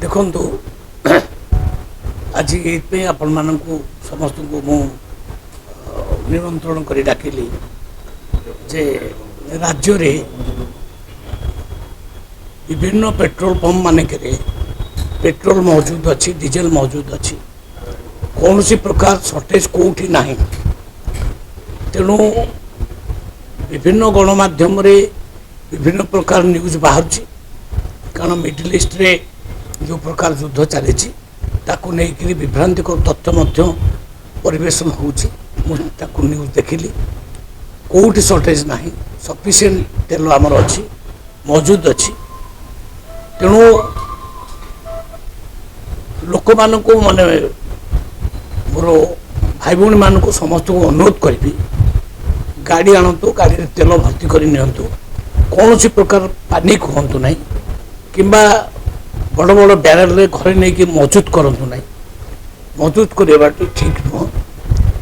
ଦେଖନ୍ତୁ ଆଜି ଏଇଥିପାଇଁ ଆପଣମାନଙ୍କୁ ସମସ୍ତଙ୍କୁ ମୁଁ ନିମନ୍ତ୍ରଣ କରି ଡାକିଲି ଯେ ରାଜ୍ୟରେ ବିଭିନ୍ନ ପେଟ୍ରୋଲ ପମ୍ପ ମାନଙ୍କରେ पेट्रोल मौजूद अच्छी डीजेल मौजूद अच्छी कौन सी प्रकार सर्टेज कौटी ना तेणु विभिन्न गणमाध्यम विभिन्न प्रकार न्यूज बाहर कारण मिडिल ईस्ट रे जो प्रकार युद्ध चली नहीं विभ्रांतिकर तथ्य परिवेशन होची न्यूज देखिली कौटी सर्टेज ना सफिशिएंट तेल आमर अच्छी मौजूद अच्छी तेणु लोक मानक माने मोर भाई भौणी मान समस्त को अनुरोध करी गाड़ी आणतु गाड़ी में तेल भर्ती कर नियंतु कौन सी प्रकार पानिक हूँ ना कि बड़ बड़ ब्यारेल घरे नहीं मौजूद करूँ ना मौजूद करवा ठीक नुह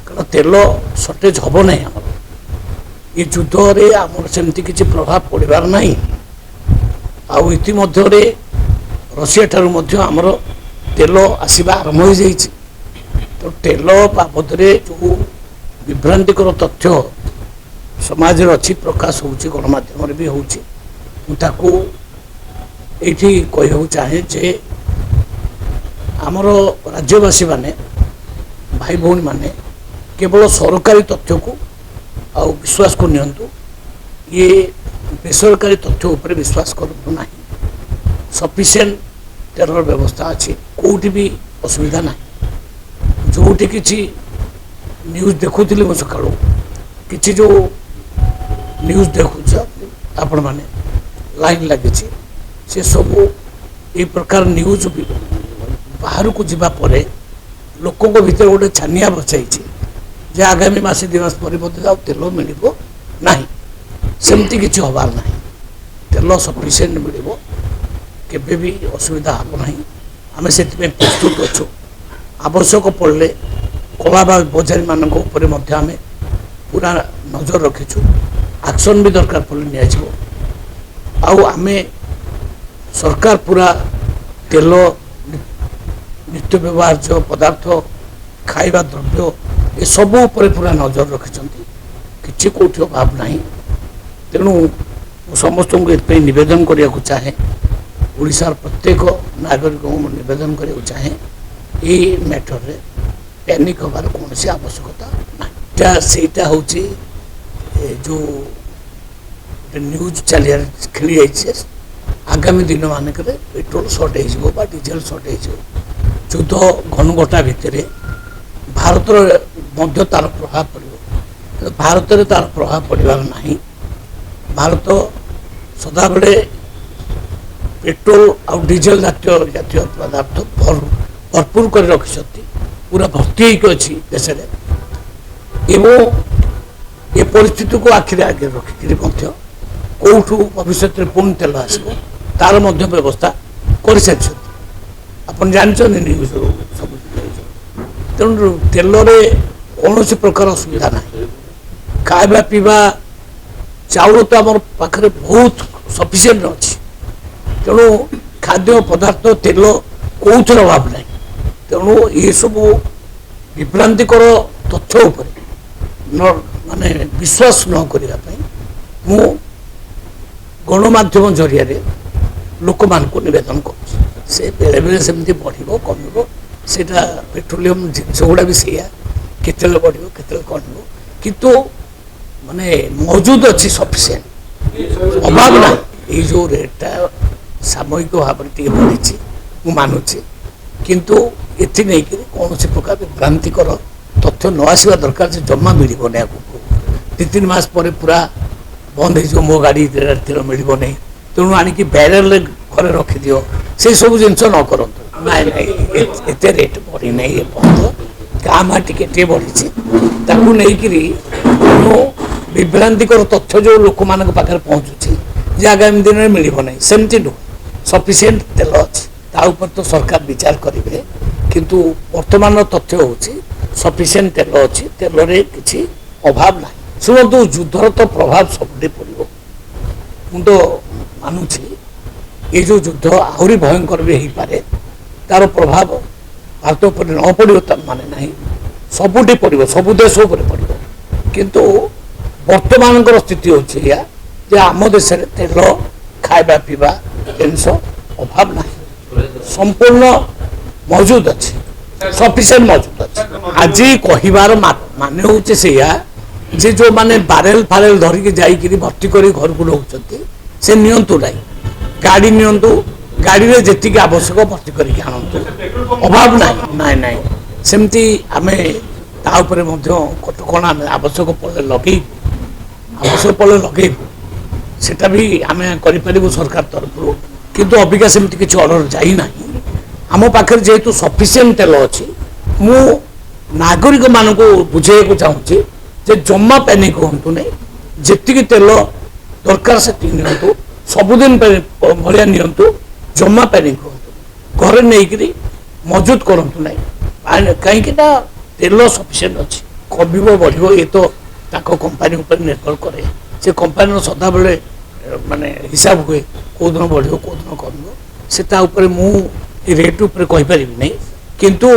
कारण तेल सर्टेज हम ना आम ये युद्ध आम सेमती किसी प्रभाव पड़ार ना आमध्य रशिया ठार आमर तेल आसवा आरंभ हो जाए तो तेल बाबद जो विभ्रांतिकर तथ्य समाज अच्छी प्रकाश हो गणमाध्यम भी होताको ये कह चाहे जे आमर राज्यवासी माने भाई भौणी माने केवल सरकारी तथ्य को आ विश्वास को नियंतु ये बेसरकारी तथ्य उपर विश्वास करूँ ना सफिशिएंट तेलर व्यवस्था अच्छी कौटी भी असुविधा ना जोटी किसी न्यूज देखुली मो सका कि जो न्यूज देखुच आपण मैंने लाइन लगी से सब ये प्रकार न्यूज भी बाहर को जीवा परे लोकों भीतर गोटे छानिया बचाई जे आगामी मासे 2 मास पर तेल मिल ना सेमती किसी हबार ना तेल सफिशिएंट मिल केबे भी असुविधा हम ना आम से प्रस्तुत अच्छु आवश्यक पड़े कला बजारी मान आम पूरा नजर रखीचु एक्शन भी दरकार पड़े आम सरकार पूरा तेल नित्य व्यवहार्य पदार्थ खाइबा द्रव्य ये सब उपर पूरा नजर रखिंट कि कौटी अभाव ना तेणु समस्त को निवेदन करने को चाहे ओडिशार प्रत्येक नागरिक को निवेदन करने को चाहे ये मैटर रे पैनिक हबार कौन सी आवश्यकता ना सेटा हूँ जो न्यूज चलिए खेली जाइए आगामी दिन मानक पेट्रोल सर्टेज हो डीजेल सर्टेज हो युद्ध घनघटा भितर भारत तार प्रभाव पड़ो भारत तार प्रभाव पड़ार ना भारत सदा बेले पेट्रोल आ डीजेल जातीय पदार्थ भरपूर कर रखिंट पूरा भर्ती अच्छी देश एवं ये परिस्थिति को आखिरी आगे रखिक कौटू भविष्य में पुणी तेल आसो तार व्यवस्था कर सारी आप जानते न्यूज सब तेणु तेल कौन प्रकार असुविधा ना खावा पीवा चाउल तो आम पाखे बहुत सफिशिएंट अच्छी तेणु खाद्य पदार्थ तेल कौथर अभाव ना तेणु ये सब विभ्रांतिकर तथ्य उपर माने विश्वास न करने मु गणमाध्यम जरिया लोक मान को निवेदन कर बेले बेले सेमती बढ़ो कम से पेट्रोलियम जिनस गुड़ा भी सैया केत बढ़ के कम किंतु माने मौजूद अच्छी सफिशिएंट अभाव ना ये जो रेटा सामयिक भाव में बढ़ी मुझे मानुची किंतु ये नहीं कौन सी प्रकार विभ्रांतिकर तथ्य न आसवा दरकार से जमा मिल आगे 2-3 मास पर पूरा बंद हो मो गाड़ी तेल मिल नहीं तेणु आणिकी ब्यारेल घरे रखिदि से सब जिनस न करूँ ना एत रेट बढ़ी ना ये बंद गाँ टे बढ़ी विभ्रांतिकर तथ्य जो लोक मान पाखे पहुँचुची जे आगामी दिन में मिल ना सेमती नुह सफिशिएंट तेल अच्छी ताऊपर तो सरकार विचार करेंगे किंतु वर्तमान तथ्य हूँ सफिशिएंट तेल अच्छी तेल किसी अभाव ना शुणु युद्धर तो प्रभाव सबुठे पड़ो मुझे मानुची ये जो युद्ध आहरी भयंकर भी हो पारे ତାର ପ୍ରଭାବ ଭାରତ ଉପରେ ନ ପଡ଼ିବ ତା ମାନେ ନାହିଁ। ସବୁଠି ପଡ଼ିବ, ସବୁ ଦେଶ ଉପରେ ପଡ଼ିବ। କିନ୍ତୁ ବର୍ତ୍ତମାନଙ୍କର ସ୍ଥିତି ହେଉଛି ଏଇଆ ଯେ ଆମ ଦେଶରେ ତେଲ ଖାଇବା ପିଇବା ଜିନିଷ ଅଭାବ ନାହିଁ, ସମ୍ପୂର୍ଣ୍ଣ ମହଜୁଦ ଅଛି, ସଫିସିଏଣ୍ଟ ମହଜୁଦ ଅଛି। ଆଜି କହିବାର ମାନେ ହେଉଛି ସେଇଆ ଯେ ଯେଉଁମାନେ ବାରେଲ ଫାରେଲ ଧରିକି ଯାଇକିରି ଭର୍ତ୍ତି କରି ଘରକୁ ରହୁଛନ୍ତି ସେ ନିଅନ୍ତୁ ନାହିଁ, ଗାଡ଼ି ନିଅନ୍ତୁ, ଗାଡ଼ିରେ ଯେତିକି ଆବଶ୍ୟକ ଭର୍ତ୍ତି କରିକି ଆଣନ୍ତୁ, ଅଭାବ ନାହିଁ। ନାଇଁ ନାଇଁ, ସେମିତି ଆମେ ତା ଉପରେ ମଧ୍ୟ କଟକଣା ଆମେ ଆବଶ୍ୟକ ପଡ଼ିଲେ ଲଗେଇବୁ, ସେଟା ବି ଆମେ କରିପାରିବୁ ସରକାର ତରଫରୁ। କିନ୍ତୁ ଅବିକା ସେମିତି କିଛି ଅର୍ଡର ଯାଇନାହିଁ। ଆମ ପାଖରେ ଯେହେତୁ ସଫିସିଏଣ୍ଟ ତେଲ ଅଛି, ମୁଁ ନାଗରିକମାନଙ୍କୁ ବୁଝେଇବାକୁ ଚାହୁଁଛି ଯେ ଜମା ପ୍ୟାନିକ୍ ହୁଅନ୍ତୁ ନାହିଁ, ଯେତିକି ତେଲ ଦରକାର ସେତିକି ନିଅନ୍ତୁ, ସବୁଦିନ ଭଳିଆ ନିଅନ୍ତୁ, ଜମା ପ୍ୟାନିକ୍ ହୁଅନ୍ତୁ, ଘରେ ନେଇକିରି ମହଜୁଦ କରନ୍ତୁ ନାହିଁ। କାହିଁକି ନା ତେଲ ସଫିସିଏଣ୍ଟ ଅଛି, କମିବ ବଢ଼ିବ ଏ ତ ତାଙ୍କ କମ୍ପାନୀ ଉପରେ ନିର୍ଭର କରେ। ସେ କମ୍ପାନୀର ସଦାବେଳେ ମାନେ ହିସାବ ହୁଏ, କେଉଁଦିନ ବଢ଼ିବ କେଉଁଦିନ କମିବ, ସେ ତା ଉପରେ ମୁଁ ଏ ରେଟ୍ ଉପରେ କହିପାରିବି ନାହିଁ। କିନ୍ତୁ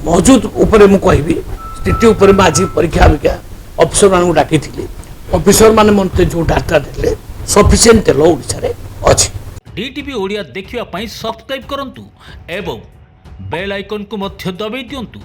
ମହଜୁଦ ଉପରେ ମୁଁ କହିବି, ସ୍ଥିତି ଉପରେ ମୁଁ ଆଜି ପରୀକ୍ଷା ଅଫିସରମାନଙ୍କୁ ଡାକିଥିଲି, ଅଫିସରମାନେ ମୋତେ ଯେଉଁ ଡାଟା ଦେଲେ ସଫିସିଏଣ୍ଟ ତେଲ ଓଡ଼ିଶାରେ ଅଛି। DTV ଓଡ଼ିଆ ଦେଖିବା ପାଇଁ ସବସ୍କ୍ରାଇବ୍ କରନ୍ତୁ ଏବଂ ବେଲ୍ ଆଇକନ୍କୁ ମଧ୍ୟ ଦବାଇ ଦିଅନ୍ତୁ।